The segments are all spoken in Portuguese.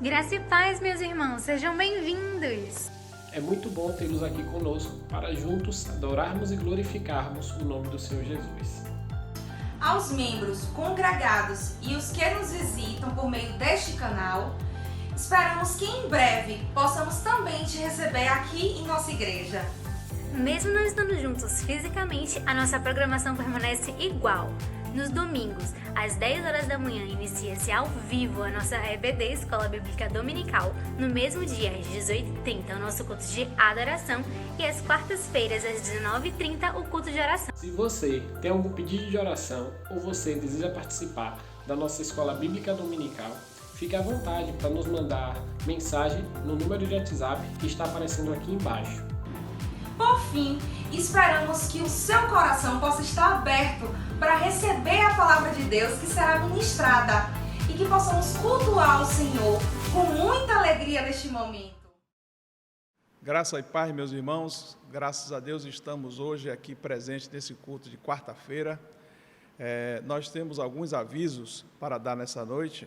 Graça e paz, meus irmãos, sejam bem-vindos! É muito bom tê-los aqui conosco para juntos adorarmos e glorificarmos o nome do Senhor Jesus. Aos membros congregados e os que nos visitam por meio deste canal, esperamos que em breve possamos também te receber aqui em nossa igreja. Mesmo não estando juntos fisicamente, a nossa programação permanece igual. Nos domingos, às 10 horas da manhã, inicia-se ao vivo a nossa EBD, Escola Bíblica Dominical. No mesmo dia, às 18h30, o nosso culto de adoração. E às quartas-feiras, às 19h30, o culto de oração. Se você tem algum pedido de oração ou você deseja participar da nossa Escola Bíblica Dominical, fique à vontade para nos mandar mensagem no número de WhatsApp que está aparecendo aqui embaixo. Por fim, esperamos que o seu coração possa estar aberto para receber a palavra de Deus que será ministrada e que possamos cultuar o Senhor com muita alegria neste momento. Graça e paz, meus irmãos, graças a Deus estamos hoje aqui presentes nesse culto de quarta-feira. Nós temos alguns avisos para dar nessa noite.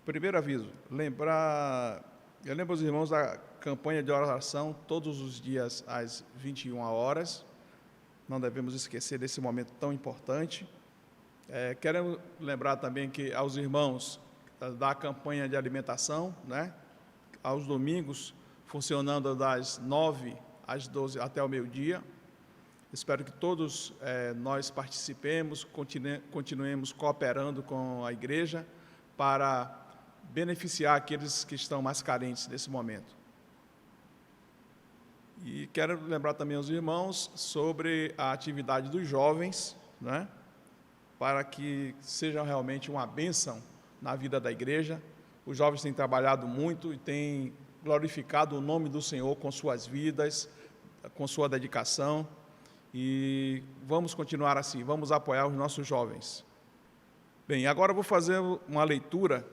Primeiro aviso, eu lembro os irmãos da campanha de oração todos os dias às 21 horas. Não devemos esquecer desse momento tão importante. Queremos lembrar também que aos irmãos da campanha de alimentação, aos domingos, funcionando das 9 às 12 até o meio-dia. Espero que todos nós participemos, continuemos cooperando com a igreja para beneficiar aqueles que estão mais carentes nesse momento. E quero lembrar também aos irmãos sobre a atividade dos jovens, para que seja realmente uma bênção na vida da igreja. Os jovens têm trabalhado muito e têm glorificado o nome do Senhor com suas vidas, com sua dedicação, e vamos continuar assim, vamos apoiar os nossos jovens. Bem, agora eu vou fazer uma leitura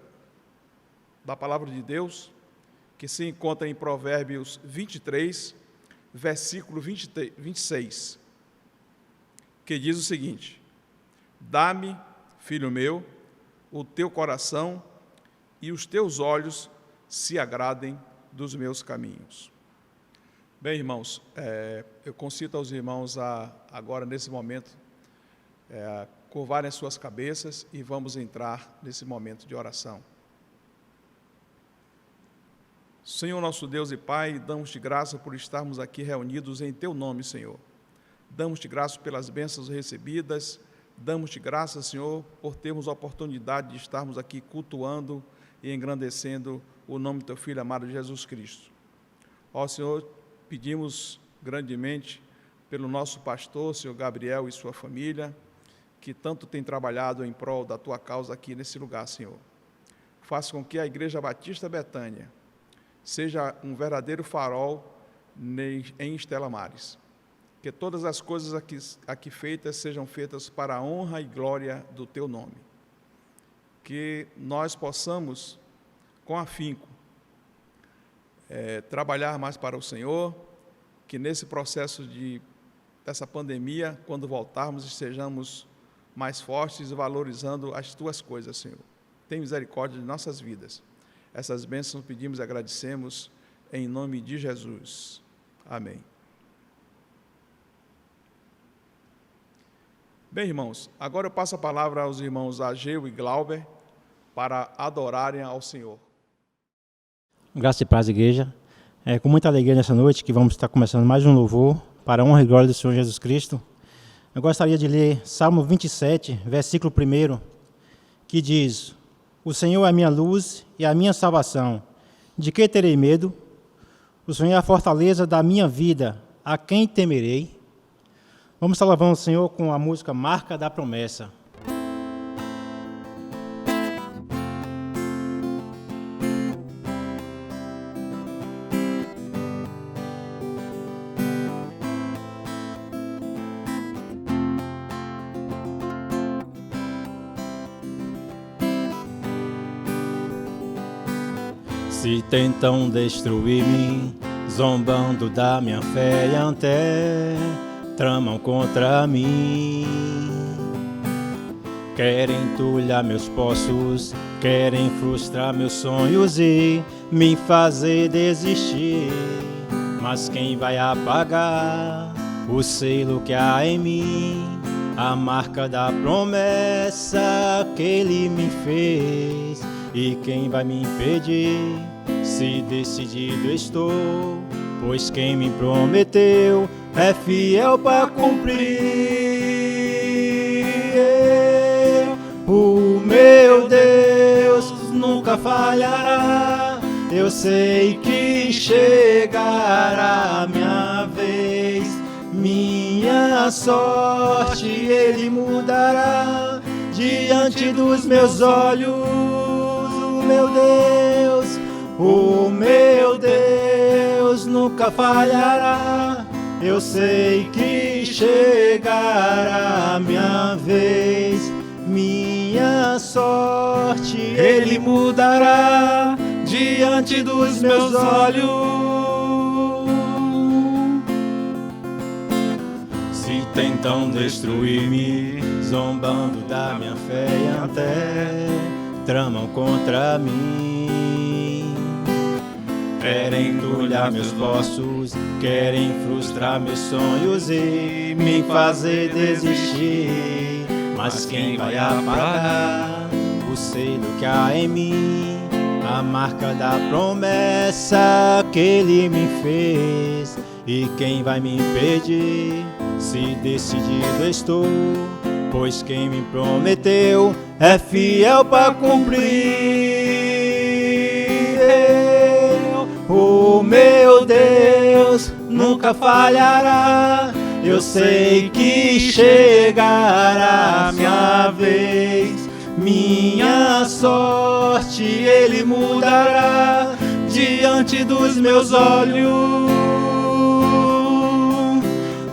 da palavra de Deus, que se encontra em Provérbios 23, versículo 26, que diz o seguinte: dá-me, filho meu, o teu coração e os teus olhos se agradem dos meus caminhos. Bem, irmãos, eu concito aos irmãos agora, nesse momento, curvarem as suas cabeças e vamos entrar nesse momento de oração. Senhor, nosso Deus e Pai, damos-te graça por estarmos aqui reunidos em Teu nome, Senhor. Damos-te graça pelas bênçãos recebidas, damos-te graça, Senhor, por termos a oportunidade de estarmos aqui cultuando e engrandecendo o nome do Teu Filho amado Jesus Cristo. Ó Senhor, pedimos grandemente pelo nosso pastor, Senhor Gabriel e sua família, que tanto tem trabalhado em prol da Tua causa aqui nesse lugar, Senhor. Faça com que a Igreja Batista Betânia seja um verdadeiro farol em Estela Maris. Que todas as coisas aqui feitas sejam feitas para a honra e glória do Teu nome. Que nós possamos, com afinco, trabalhar mais para o Senhor, que nesse processo dessa pandemia, quando voltarmos, estejamos mais fortes e valorizando as Tuas coisas, Senhor. Tem misericórdia de nossas vidas. Essas bênçãos pedimos e agradecemos em nome de Jesus. Amém. Bem, irmãos, agora eu passo a palavra aos irmãos Ageu e Glauber para adorarem ao Senhor. Graça e paz, igreja. É com muita alegria nessa noite que vamos estar começando mais um louvor para a honra e glória do Senhor Jesus Cristo. Eu gostaria de ler Salmo 27, versículo 1, que diz: o Senhor é a minha luz e a minha salvação. De que terei medo? O Senhor é a fortaleza da minha vida. A quem temerei? Vamos estar louvando o Senhor com a música Marca da Promessa. Se tentam destruir-me, zombando da minha fé e até tramam contra mim. querem entulhar meus poços, querem frustrar meus sonhos e me fazer desistir. Mas quem vai apagar o selo que há em mim, a marca da promessa que Ele me fez? E quem vai me impedir, se decidido estou? Pois quem me prometeu é fiel para cumprir. O meu Deus nunca falhará. Eu sei que chegará a minha vez, minha sorte Ele mudará diante dos meus olhos. O meu Deus nunca falhará. Eu sei que chegará a minha vez, minha sorte Ele mudará diante dos meus olhos. Se tentam destruir-me, zombando da minha fé e até tramam contra mim, querem entulhar meus poços, querem frustrar meus sonhos e me fazer desistir. Mas quem vai apagar o selo que há em mim, a marca da promessa que Ele me fez? E quem vai me impedir, se decidido estou? Pois quem me prometeu é fiel para cumprir. O meu Deus nunca falhará. Eu sei que chegará a minha vez, minha sorte Ele mudará diante dos meus olhos.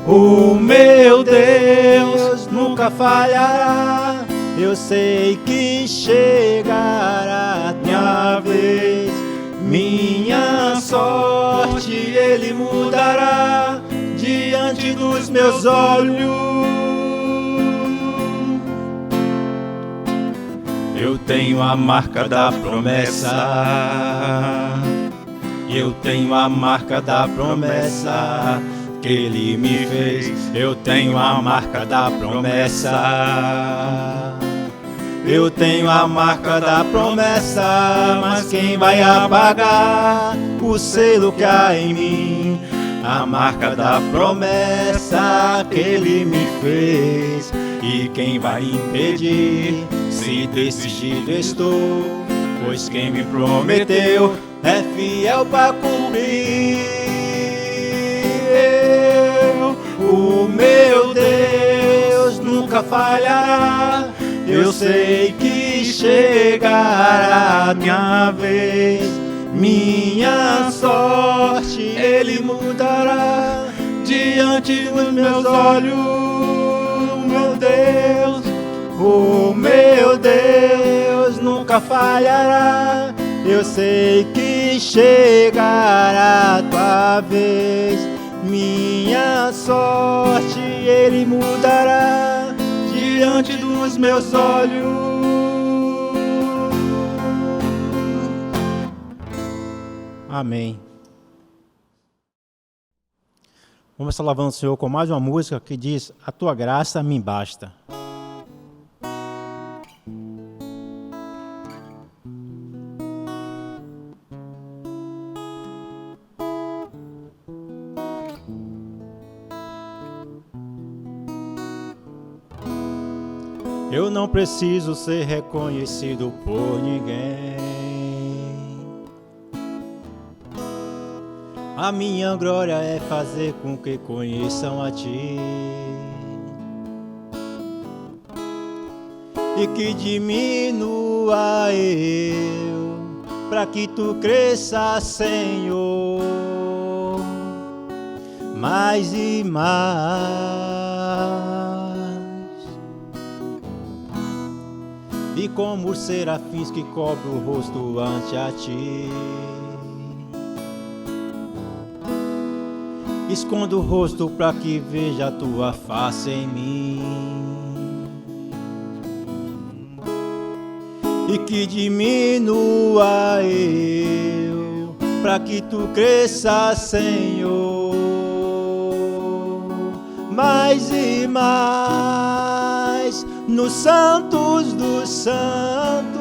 O meu Deus nunca falhará. Eu sei que chegará a minha vez, minha sorte Ele mudará diante dos meus olhos. Eu tenho a marca da promessa, eu tenho a marca da promessa que Ele me fez. Eu tenho a marca da promessa, eu tenho a marca da promessa. Mas quem vai apagar o selo que há em mim, a marca da promessa que Ele me fez? E quem vai impedir, se decidido estou? Pois quem me prometeu é fiel para cumprir. O meu Deus nunca falhará. Eu sei que chegará a minha vez, minha sorte Ele mudará diante dos meus olhos. O meu Deus nunca falhará. Eu sei que chegará a tua vez, minha sorte Ele mudará diante dos meus olhos. Amém. Vamos estar louvando o Senhor com mais uma música que diz: a tua graça me basta. Eu não preciso ser reconhecido por ninguém. A minha glória é fazer com que conheçam a Ti, e que diminua eu, para que Tu cresça, Senhor, mais e mais. E como os serafins que cobrem o rosto ante a Ti, escondo o rosto para que veja a Tua face em mim. e que diminua eu, para que tu cresças, Senhor, mais e mais. Nos santos dos santos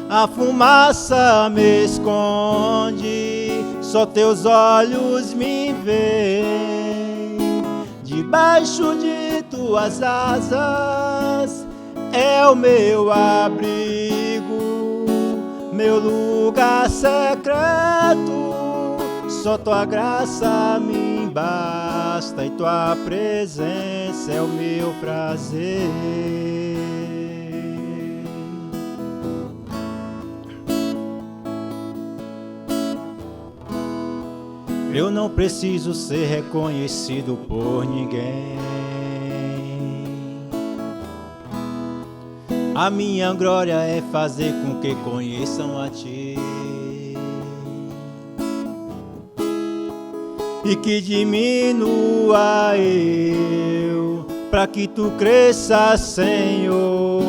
a fumaça me esconde, só teus olhos me veem. Debaixo de tuas asas é o meu abrigo, meu lugar secreto. Só tua graça me basta e tua presença é o meu prazer. Eu não preciso ser reconhecido por ninguém. A minha glória é fazer com que conheçam a ti, e que diminua eu, para que tu cresças, Senhor,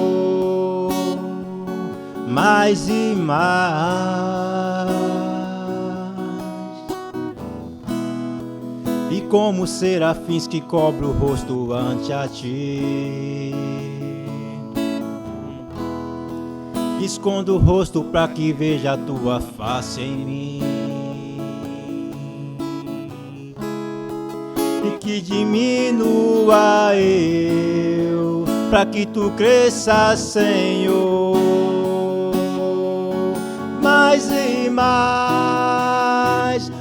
mais e mais. E como serafins que cobrem o rosto ante a ti, escondo o rosto para que veja a tua face em mim, e que diminua eu, para que tu cresças, Senhor, mais e mais.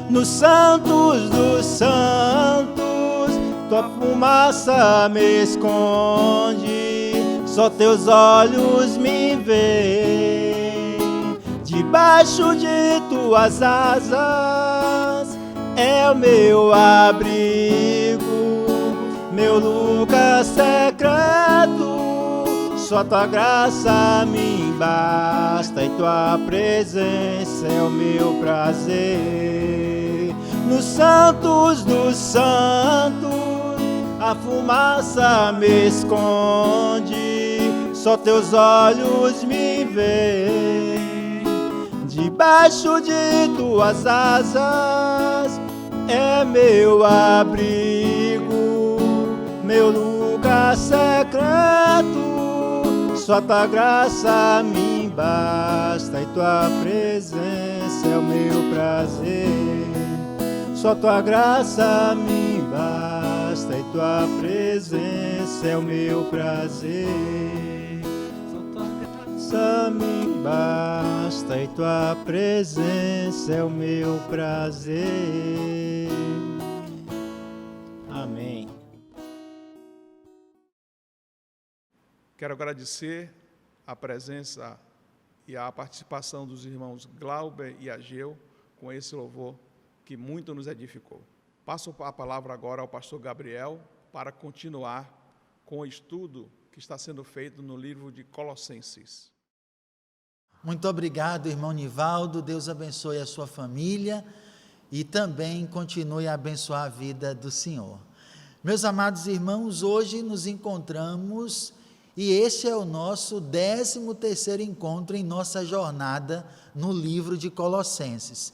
Nos santos dos santos tua fumaça me esconde, só teus olhos me veem. Debaixo de tuas asas é o meu abrigo, meu lugar secreto. Só tua graça me basta e tua presença é o meu prazer. Nos santos dos santos a fumaça me esconde, só teus olhos me veem. Debaixo de tuas asas é meu abrigo, meu lugar secreto. Só tua graça me basta e tua presença é o meu prazer. Só tua graça me basta e tua presença é o meu prazer. Só tua graça me basta e tua presença é o meu prazer. Amém. Quero agradecer a presença e a participação dos irmãos Glauber e Ageu com esse louvor que muito nos edificou. Passo a palavra agora ao pastor Gabriel para continuar com o estudo que está sendo feito no livro de Colossenses. Muito obrigado, irmão Nivaldo. Deus abençoe a sua família e também continue a abençoar a vida do Senhor. Meus amados irmãos, hoje nos encontramos e este é o nosso 13º encontro em nossa jornada no livro de Colossenses.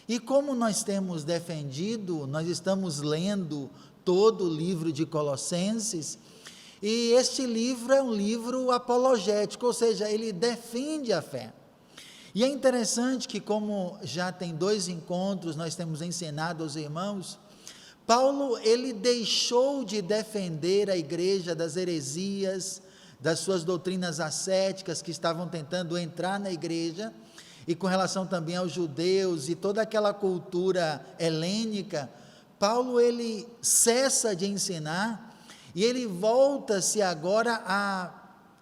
E como nós temos defendido, nós estamos lendo todo o livro de Colossenses, e este livro é um livro apologético, ou seja, ele defende a fé. E é interessante que, como já tem 2 encontros, nós temos ensinado aos irmãos, Paulo, ele deixou de defender a igreja das heresias, das suas doutrinas ascéticas que estavam tentando entrar na igreja, e com relação também aos judeus e toda aquela cultura helênica. Paulo, ele cessa de ensinar e ele volta-se agora a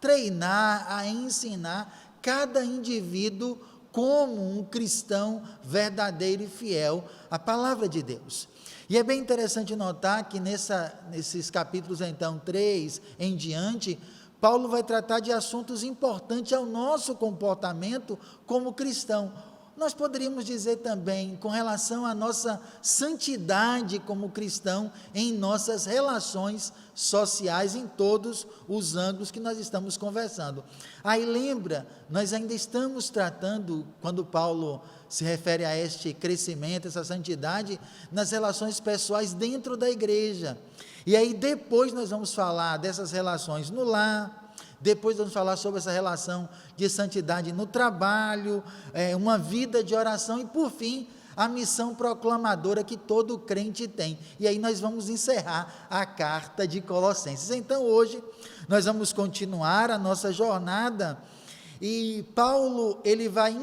treinar, a ensinar cada indivíduo como um cristão verdadeiro e fiel à palavra de Deus. E é bem interessante notar que nesses capítulos, então, 3 em diante, Paulo vai tratar de assuntos importantes ao nosso comportamento como cristão. nós poderíamos dizer também com relação à nossa santidade como cristão em nossas relações sociais, em todos os ângulos que nós estamos conversando. Aí lembra, nós ainda estamos tratando, quando Paulo se refere a este crescimento, essa santidade, nas relações pessoais dentro da igreja. E aí depois nós vamos falar dessas relações no lar, depois vamos falar sobre essa relação de santidade no trabalho, uma vida de oração e, por fim, a missão proclamadora que todo crente tem. E aí nós vamos encerrar a carta de Colossenses. Então, hoje, nós vamos continuar a nossa jornada e Paulo, ele vai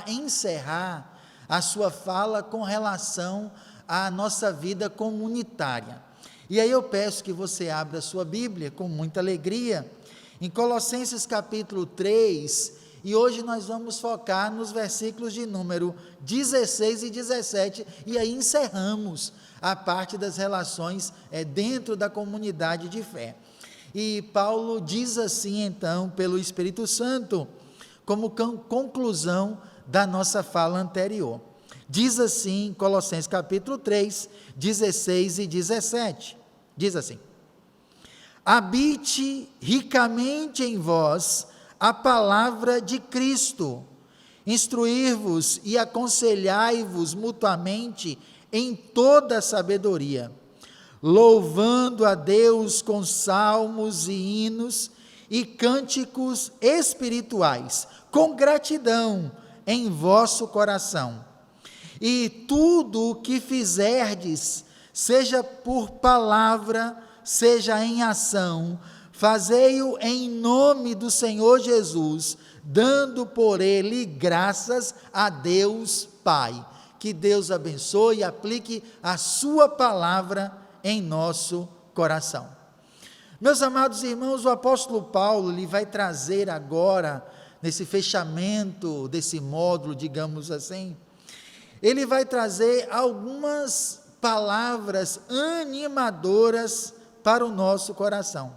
encerrar a sua fala com relação à nossa vida comunitária. E aí eu peço que você abra a sua Bíblia com muita alegria, em Colossenses capítulo 3, e hoje nós vamos focar nos versículos de número 16 e 17, e aí encerramos a parte das relações dentro da comunidade de fé. E Paulo diz assim então, pelo Espírito Santo, como conclusão da nossa fala anterior. Diz assim, Colossenses capítulo 3, 16 e 17, diz assim: habite ricamente em vós a palavra de Cristo, instruir-vos e aconselhai-vos mutuamente em toda a sabedoria, louvando a Deus com salmos e hinos e cânticos espirituais, com gratidão em vosso coração. E tudo o que fizerdes, seja por palavra, seja em ação, fazei-o em nome do Senhor Jesus, dando por ele graças a Deus Pai. Que Deus abençoe e aplique a sua palavra em nosso coração. Meus amados irmãos, o apóstolo Paulo, ele vai trazer agora, nesse fechamento desse módulo, digamos assim, ele vai trazer algumas palavras animadoras para o nosso coração.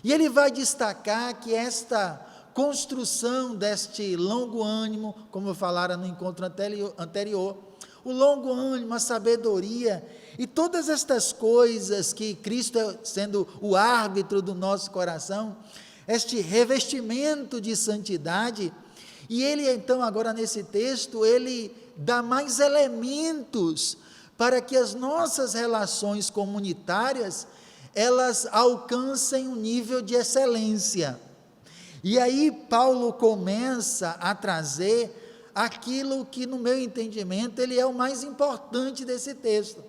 E ele vai destacar que esta construção deste longo ânimo, como eu falara no encontro anterior, o longo ânimo, a sabedoria e todas estas coisas que Cristo, sendo o árbitro do nosso coração, este revestimento de santidade, e ele então agora nesse texto, ele dá mais elementos para que as nossas relações comunitárias elas alcancem um nível de excelência. E aí Paulo começa a trazer aquilo que, no meu entendimento, ele é o mais importante desse texto.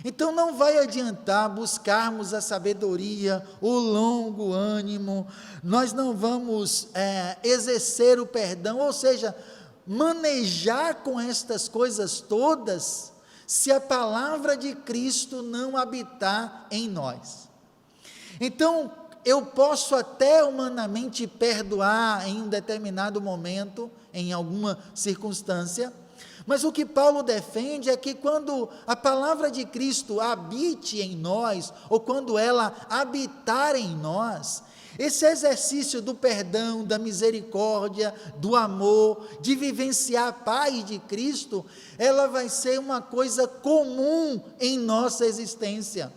Então não vai adiantar buscarmos a sabedoria, o longo ânimo, nós não vamos exercer o perdão, ou seja, manejar com estas coisas todas, se a palavra de Cristo não habitar em nós. Então, eu posso até humanamente perdoar em um determinado momento, em alguma circunstância, mas o que Paulo defende é que quando a palavra de Cristo habite em nós, ou quando ela habitar em nós, esse exercício do perdão, da misericórdia, do amor, de vivenciar a paz de Cristo, ela vai ser uma coisa comum em nossa existência,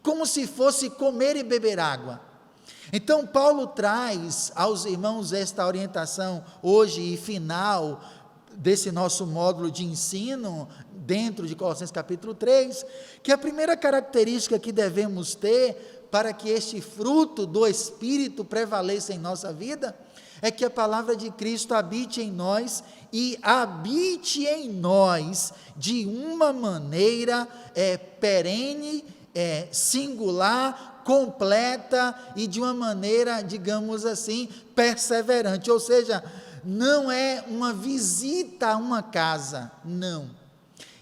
como se fosse comer e beber água. Então Paulo traz aos irmãos esta orientação hoje e final desse nosso módulo de ensino, dentro de Colossenses capítulo 3, que a primeira característica que devemos ter para que este fruto do Espírito prevaleça em nossa vida, é que a palavra de Cristo habite em nós, e habite em nós de uma maneira perene, singular, completa e de uma maneira, digamos assim, perseverante, ou seja, não é uma visita a uma casa, não,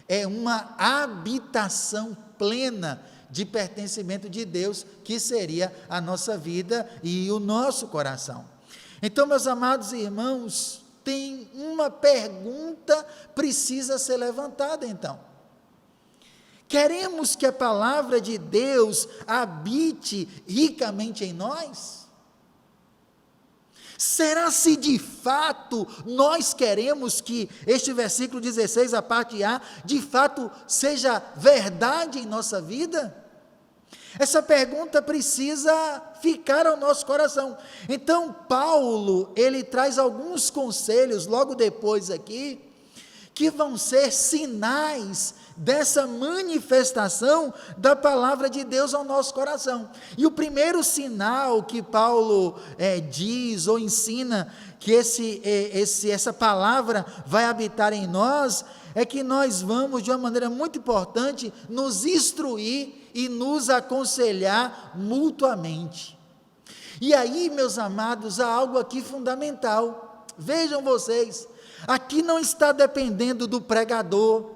é uma habitação plena de pertencimento de Deus, que seria a nossa vida e o nosso coração. Então, meus amados irmãos, tem uma pergunta precisa ser levantada então. Queremos que a palavra de Deus habite ricamente em nós? Será se de fato nós queremos que este versículo 16, a parte A, de fato seja verdade em nossa vida? Essa pergunta precisa ficar ao nosso coração. Então, Paulo, ele traz alguns conselhos logo depois aqui, que vão ser sinais dessa manifestação da palavra de Deus ao nosso coração. E o primeiro sinal que Paulo diz ou ensina que essa palavra vai habitar em nós, é que nós vamos, de uma maneira muito importante, nos instruir e nos aconselhar mutuamente. E aí, meus amados, há algo aqui fundamental. Vejam vocês, aqui não está dependendo do pregador,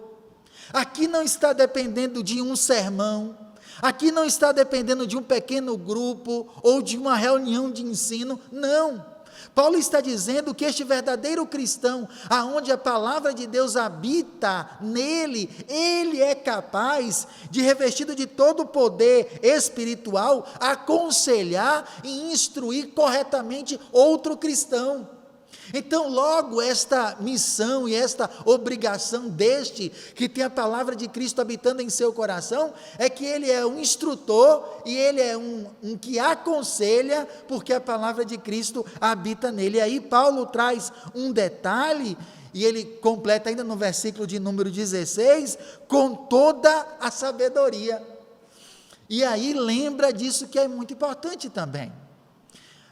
aqui não está dependendo de um sermão, aqui não está dependendo de um pequeno grupo ou de uma reunião de ensino, não. Paulo está dizendo que este verdadeiro cristão, aonde a palavra de Deus habita nele, ele é capaz de, revestido de todo o poder espiritual, aconselhar e instruir corretamente outro cristão. Então, logo, esta missão e esta obrigação deste, que tem a palavra de Cristo habitando em seu coração, é que ele é um instrutor e ele é um que aconselha, porque a palavra de Cristo habita nele. E aí Paulo traz um detalhe, e ele completa ainda no versículo de número 16, com toda a sabedoria. E aí lembra disso que é muito importante também.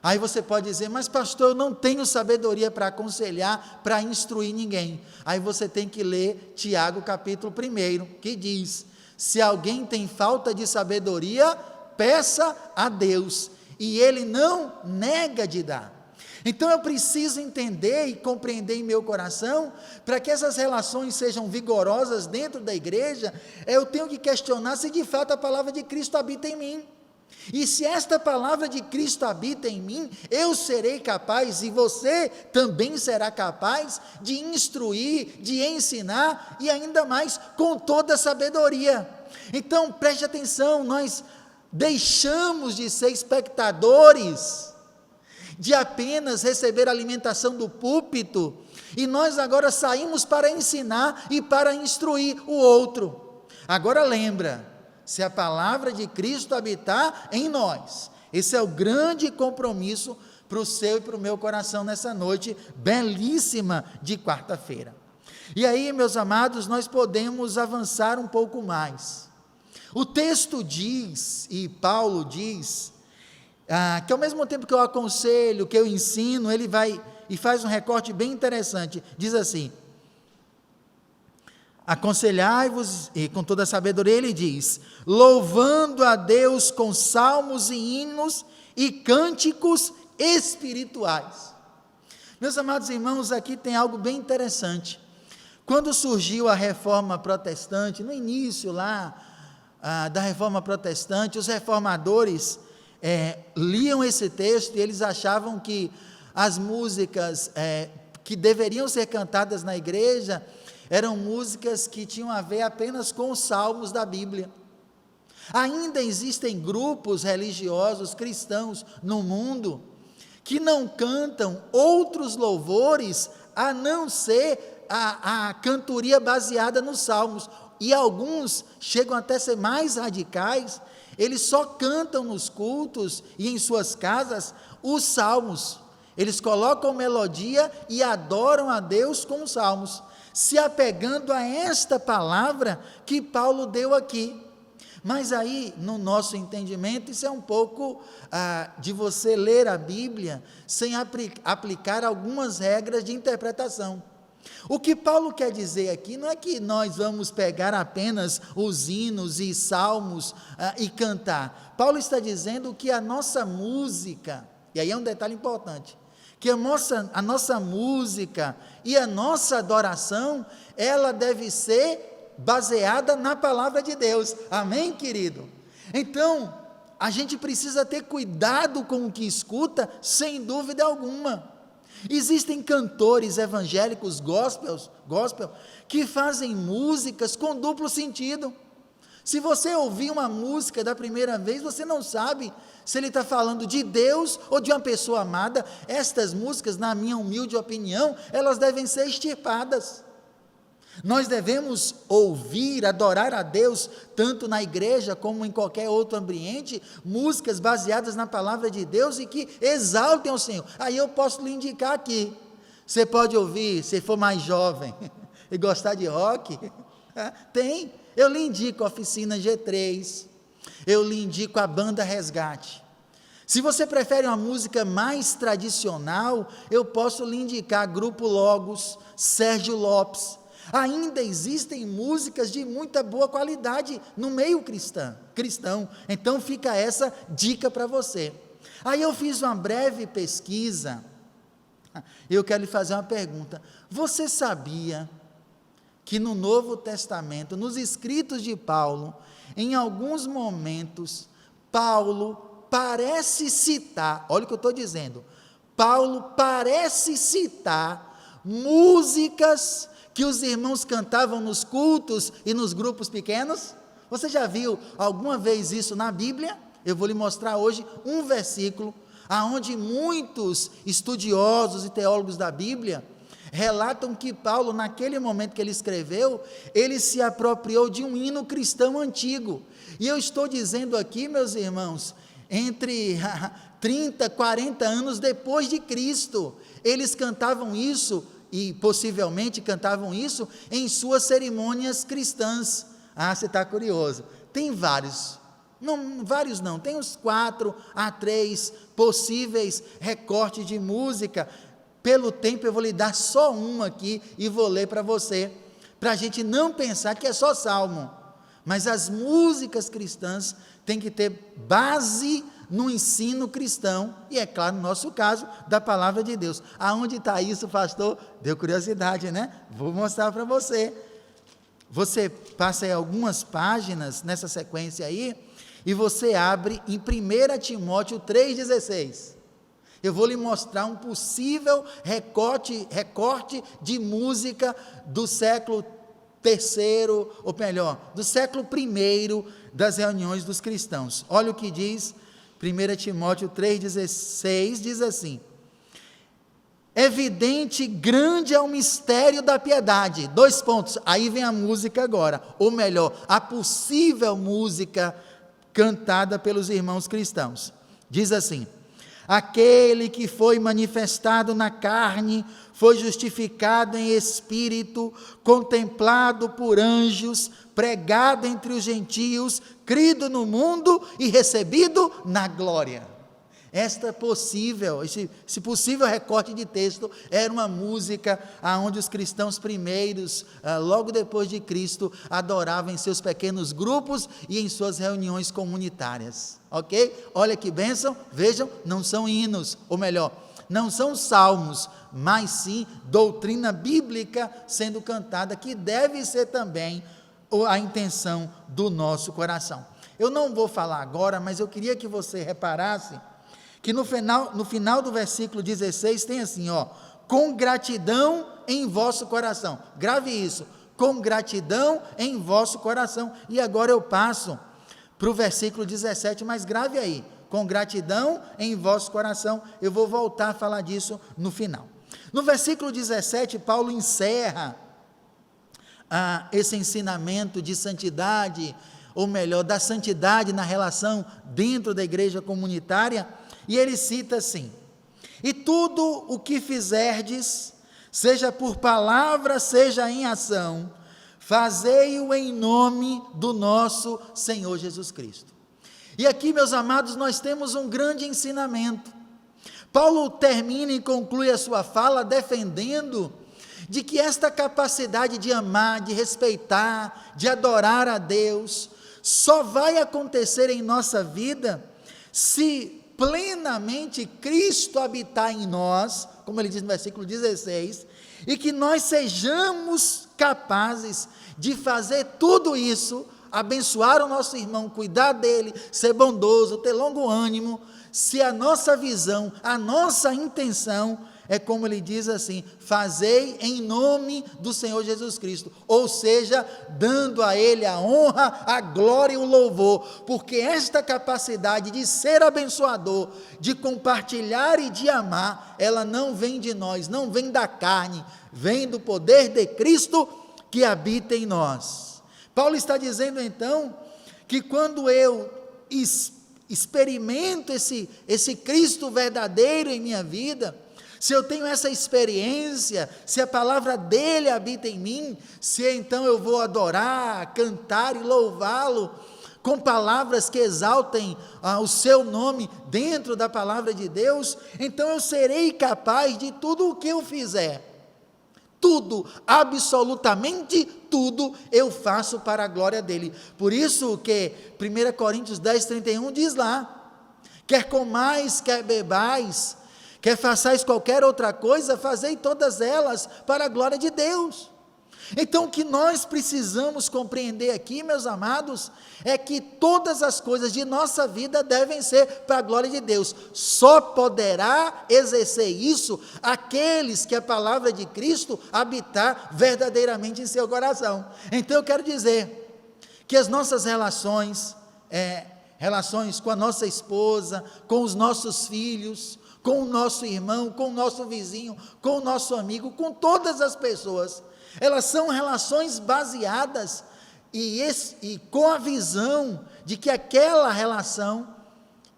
Aí você pode dizer, mas pastor, eu não tenho sabedoria para aconselhar, para instruir ninguém. Aí você tem que ler Tiago capítulo 1, que diz, se alguém tem falta de sabedoria, peça a Deus, e Ele não nega de dar. Então eu preciso entender e compreender em meu coração, para que essas relações sejam vigorosas dentro da igreja, eu tenho que questionar se de fato a palavra de Cristo habita em mim. E se esta palavra de Cristo habita em mim, eu serei capaz, e você também será capaz, de instruir, de ensinar, e ainda mais com toda a sabedoria. Então preste atenção, nós deixamos de ser espectadores, de apenas receber a alimentação do púlpito, e nós agora saímos para ensinar e para instruir o outro. Agora lembra, se a palavra de Cristo habitar em nós, esse é o grande compromisso para o seu e para o meu coração nessa noite belíssima de quarta-feira. E aí, meus amados, nós podemos avançar um pouco mais. O texto diz, e Paulo diz, que ao mesmo tempo que eu aconselho, que eu ensino, ele vai e faz um recorte bem interessante, diz assim, aconselhai-vos, e com toda a sabedoria ele diz, louvando a Deus com salmos e hinos e cânticos espirituais. Meus amados irmãos, aqui tem algo bem interessante. Quando surgiu a reforma protestante, no início lá da reforma protestante, os reformadores liam esse texto e eles achavam que as músicas que deveriam ser cantadas na igreja eram músicas que tinham a ver apenas com os salmos da Bíblia. Ainda existem grupos religiosos cristãos no mundo que não cantam outros louvores a não ser a cantoria baseada nos salmos, e alguns chegam até a ser mais radicais, eles só cantam nos cultos e em suas casas os salmos, eles colocam melodia e adoram a Deus com os salmos, se apegando a esta palavra que Paulo deu aqui. Mas aí, no nosso entendimento, isso é um pouco de você ler a Bíblia sem aplicar algumas regras de interpretação. O que Paulo quer dizer aqui não é que nós vamos pegar apenas os hinos e salmos e cantar. Paulo está dizendo que a nossa música, e aí é um detalhe importante, que a nossa música e a nossa adoração, ela deve ser baseada na palavra de Deus, amém, querido? Então, a gente precisa ter cuidado com o que escuta, sem dúvida alguma. Existem cantores evangélicos gospel, que fazem músicas com duplo sentido. Se você ouvir uma música da primeira vez, você não sabe se ele está falando de Deus ou de uma pessoa amada. Estas músicas, na minha humilde opinião, elas devem ser extirpadas. Nós devemos ouvir, adorar a Deus, tanto na igreja como em qualquer outro ambiente, músicas baseadas na palavra de Deus e que exaltem o Senhor. Aí eu posso lhe indicar aqui, você pode ouvir, se for mais jovem e gostar de rock, tem, eu lhe indico a Oficina G3, eu lhe indico a Banda Resgate. Se você prefere uma música mais tradicional, eu posso lhe indicar Grupo Logos, Sérgio Lopes. Ainda existem músicas de muita boa qualidade no meio cristão. Então fica essa dica para você. Aí eu fiz uma breve pesquisa. Eu quero lhe fazer uma pergunta. Você sabia que no Novo Testamento, nos escritos de Paulo, em alguns momentos, Paulo parece citar, olha o que eu estou dizendo, Paulo parece citar músicas que os irmãos cantavam nos cultos e nos grupos pequenos? Você já viu alguma vez isso na Bíblia? Eu vou lhe mostrar hoje um versículo, aonde muitos estudiosos e teólogos da Bíblia relatam que Paulo, naquele momento que ele escreveu, ele se apropriou de um hino cristão antigo. E eu estou dizendo aqui, meus irmãos, entre 30, 40 anos depois de Cristo, eles cantavam isso, e possivelmente cantavam isso em suas cerimônias cristãs. Ah, você está curioso, tem vários não, tem uns 4 a 3 possíveis recortes de música. Pelo tempo eu vou lhe dar só um aqui e vou ler para você, para a gente não pensar que é só salmo, mas as músicas cristãs têm que ter base no ensino cristão, e é claro, no nosso caso, da palavra de Deus. Aonde está isso, pastor? Deu curiosidade, né? Vou mostrar para você. Você passa aí algumas páginas nessa sequência aí, e você abre em 1 Timóteo 3,16. Eu vou lhe mostrar um possível recorte de música do século terceiro, ou melhor, do século I das reuniões dos cristãos. Olha o que diz 1 Timóteo 3,16, diz assim: evidente, grande é o mistério da piedade. 2 pontos, aí vem a música agora, ou melhor, a possível música cantada pelos irmãos cristãos. Diz assim: aquele que foi manifestado na carne, foi justificado em espírito, contemplado por anjos, pregado entre os gentios, crido no mundo e recebido na glória. Esse possível recorte de texto era uma música onde os cristãos primeiros, logo depois de Cristo, adoravam em seus pequenos grupos e em suas reuniões comunitárias, ok? Olha que bênção, vejam, não são hinos, ou melhor, não são salmos, mas sim doutrina bíblica sendo cantada, que deve ser também a intenção do nosso coração. Eu não vou falar agora, mas eu queria que você reparasse que no final do versículo 16 tem assim, ó, com gratidão em vosso coração. Grave isso, com gratidão em vosso coração. E agora eu passo para o versículo 17, mas grave aí, com gratidão em vosso coração. Eu vou voltar a falar disso no final. No versículo 17, Paulo encerra esse ensinamento de santidade, ou melhor, da santidade na relação dentro da igreja comunitária, e ele cita assim: e tudo o que fizerdes, seja por palavra, seja em ação, fazei-o em nome do nosso Senhor Jesus Cristo. E aqui, meus amados, nós temos um grande ensinamento. Paulo termina e conclui a sua fala defendendo de que esta capacidade de amar, de respeitar, de adorar a Deus, só vai acontecer em nossa vida se plenamente Cristo habitar em nós, como ele diz no versículo 16, e que nós sejamos capazes de fazer tudo isso, abençoar o nosso irmão, cuidar dele, ser bondoso, ter longo ânimo, se a nossa visão, a nossa intenção é como ele diz assim: fazei em nome do Senhor Jesus Cristo, ou seja, dando a Ele a honra, a glória e o louvor, porque esta capacidade de ser abençoador, de compartilhar e de amar, ela não vem de nós, não vem da carne, vem do poder de Cristo que habita em nós. Paulo está dizendo então, que quando eu experimento esse Cristo verdadeiro em minha vida, se eu tenho essa experiência, se a palavra dele habita em mim, se então eu vou adorar, cantar e louvá-lo, com palavras que exaltem o seu nome dentro da palavra de Deus, então eu serei capaz de tudo o que eu fizer. Tudo, absolutamente tudo, eu faço para a glória dele. Por isso que 1 Coríntios 10, 31 diz lá: quer comais, quer bebais, quer façais qualquer outra coisa, fazei todas elas para a glória de Deus. Então o que nós precisamos compreender aqui, meus amados, é que todas as coisas de nossa vida devem ser para a glória de Deus. Só poderá exercer isso aqueles que a palavra de Cristo habitar verdadeiramente em seu coração. Então eu quero dizer que as nossas relações com a nossa esposa, com os nossos filhos, com o nosso irmão, com o nosso vizinho, com o nosso amigo, com todas as pessoas, elas são relações baseadas e com a visão de que aquela relação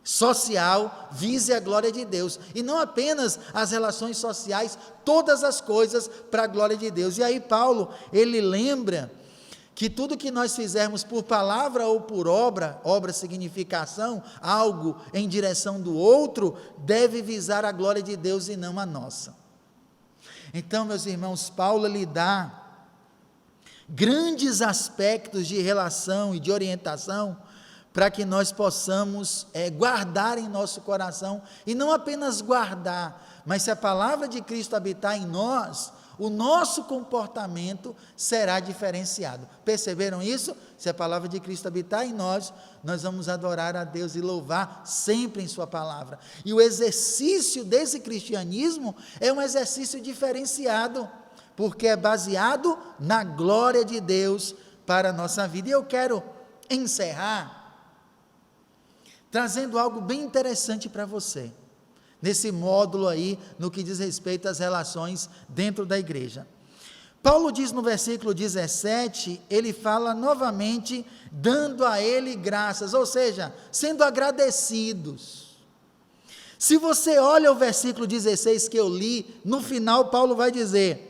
social vise a glória de Deus, e não apenas as relações sociais, todas as coisas para a glória de Deus. E aí Paulo, ele lembra que tudo que nós fizermos por palavra ou por obra significa ação, algo em direção do outro, deve visar a glória de Deus e não a nossa. Então, meus irmãos, Paulo lhe dá grandes aspectos de relação e de orientação para que nós possamos guardar em nosso coração, e não apenas guardar, mas se a palavra de Cristo habitar em nós, o nosso comportamento será diferenciado. Perceberam isso? Se a palavra de Cristo habitar em nós, nós vamos adorar a Deus e louvar sempre em sua palavra. E o exercício desse cristianismo é um exercício diferenciado, porque é baseado na glória de Deus para a nossa vida. E eu quero encerrar trazendo algo bem interessante para você, nesse módulo aí, no que diz respeito às relações dentro da igreja. Paulo diz no versículo 17, ele fala novamente, dando a ele graças, ou seja, sendo agradecidos. Se você olha o versículo 16 que eu li, no final Paulo vai dizer,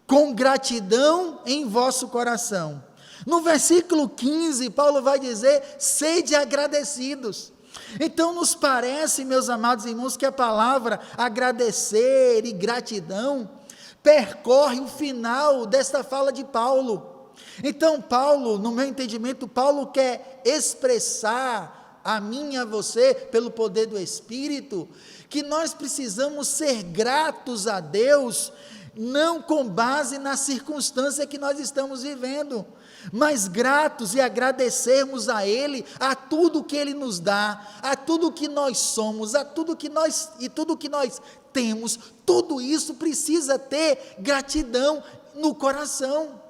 com gratidão em vosso coração. No versículo 15, Paulo vai dizer, sede agradecidos. Então nos parece, meus amados irmãos, que a palavra agradecer e gratidão percorre o final desta fala de Paulo. Então Paulo, no meu entendimento, Paulo quer expressar a mim e a você, pelo poder do Espírito, que nós precisamos ser gratos a Deus, não com base na circunstância que nós estamos vivendo, mas gratos e agradecermos a Ele, a tudo que Ele nos dá, a tudo que nós somos, a tudo que nós temos, tudo isso precisa ter gratidão no coração.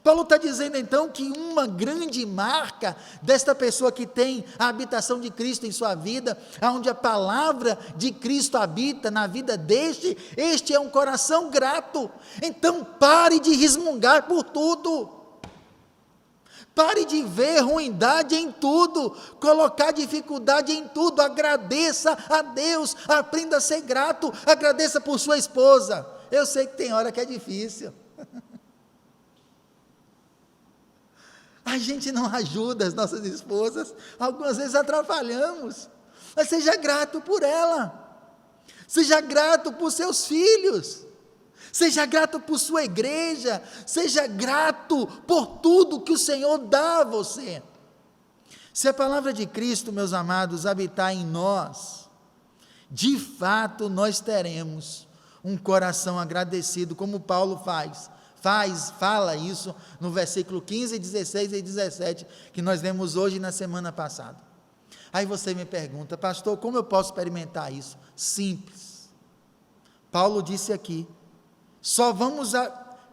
Paulo está dizendo então que uma grande marca desta pessoa que tem a habitação de Cristo em sua vida, onde a palavra de Cristo habita na vida este é um coração grato. Então pare de resmungar por tudo, pare de ver ruindade em tudo, colocar dificuldade em tudo, agradeça a Deus, aprenda a ser grato, agradeça por sua esposa. Eu sei que tem hora que é difícil, a gente não ajuda as nossas esposas, algumas vezes atrapalhamos, mas seja grato por ela, seja grato por seus filhos, seja grato por sua igreja, seja grato por tudo que o Senhor dá a você. Se a palavra de Cristo, meus amados, habitar em nós, de fato nós teremos um coração agradecido, como Paulo fala isso no versículo 15, 16 e 17, que nós lemos hoje e na semana passada. Aí você me pergunta, pastor, como eu posso experimentar isso? Simples. Paulo disse aqui, só vamos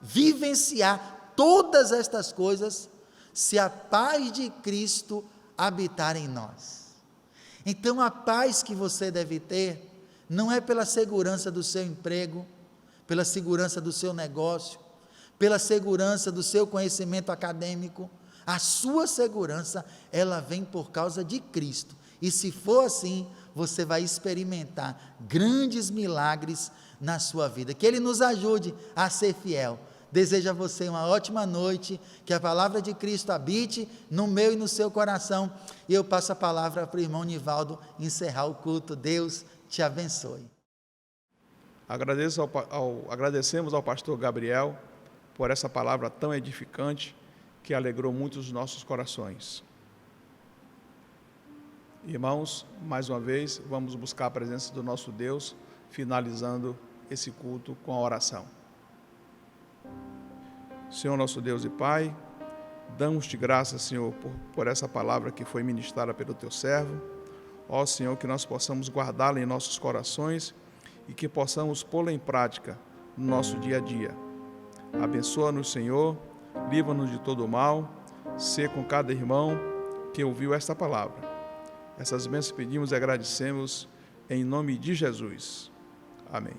vivenciar todas estas coisas se a paz de Cristo habitar em nós. Então a paz que você deve ter não é pela segurança do seu emprego, pela segurança do seu negócio, pela segurança do seu conhecimento acadêmico. A sua segurança, ela vem por causa de Cristo. E se for assim, você vai experimentar grandes milagres na sua vida. Que Ele nos ajude a ser fiel. Desejo a você uma ótima noite, que a palavra de Cristo habite no meu e no seu coração. E eu passo a palavra para o irmão Nivaldo encerrar o culto. Deus te abençoe. Agradecemos ao pastor Gabriel por essa palavra tão edificante que alegrou muito os nossos corações. Irmãos, mais uma vez, vamos buscar a presença do nosso Deus, finalizando esse culto com a oração. Senhor nosso Deus e Pai, damos-te graças, Senhor, por essa palavra que foi ministrada pelo teu servo. Ó Senhor, que nós possamos guardá-la em nossos corações e que possamos pô-la em prática no nosso dia a dia. Abençoa-nos, Senhor, livra-nos de todo o mal, sê com cada irmão que ouviu esta palavra. Essas bênçãos pedimos e agradecemos em nome de Jesus. Amém.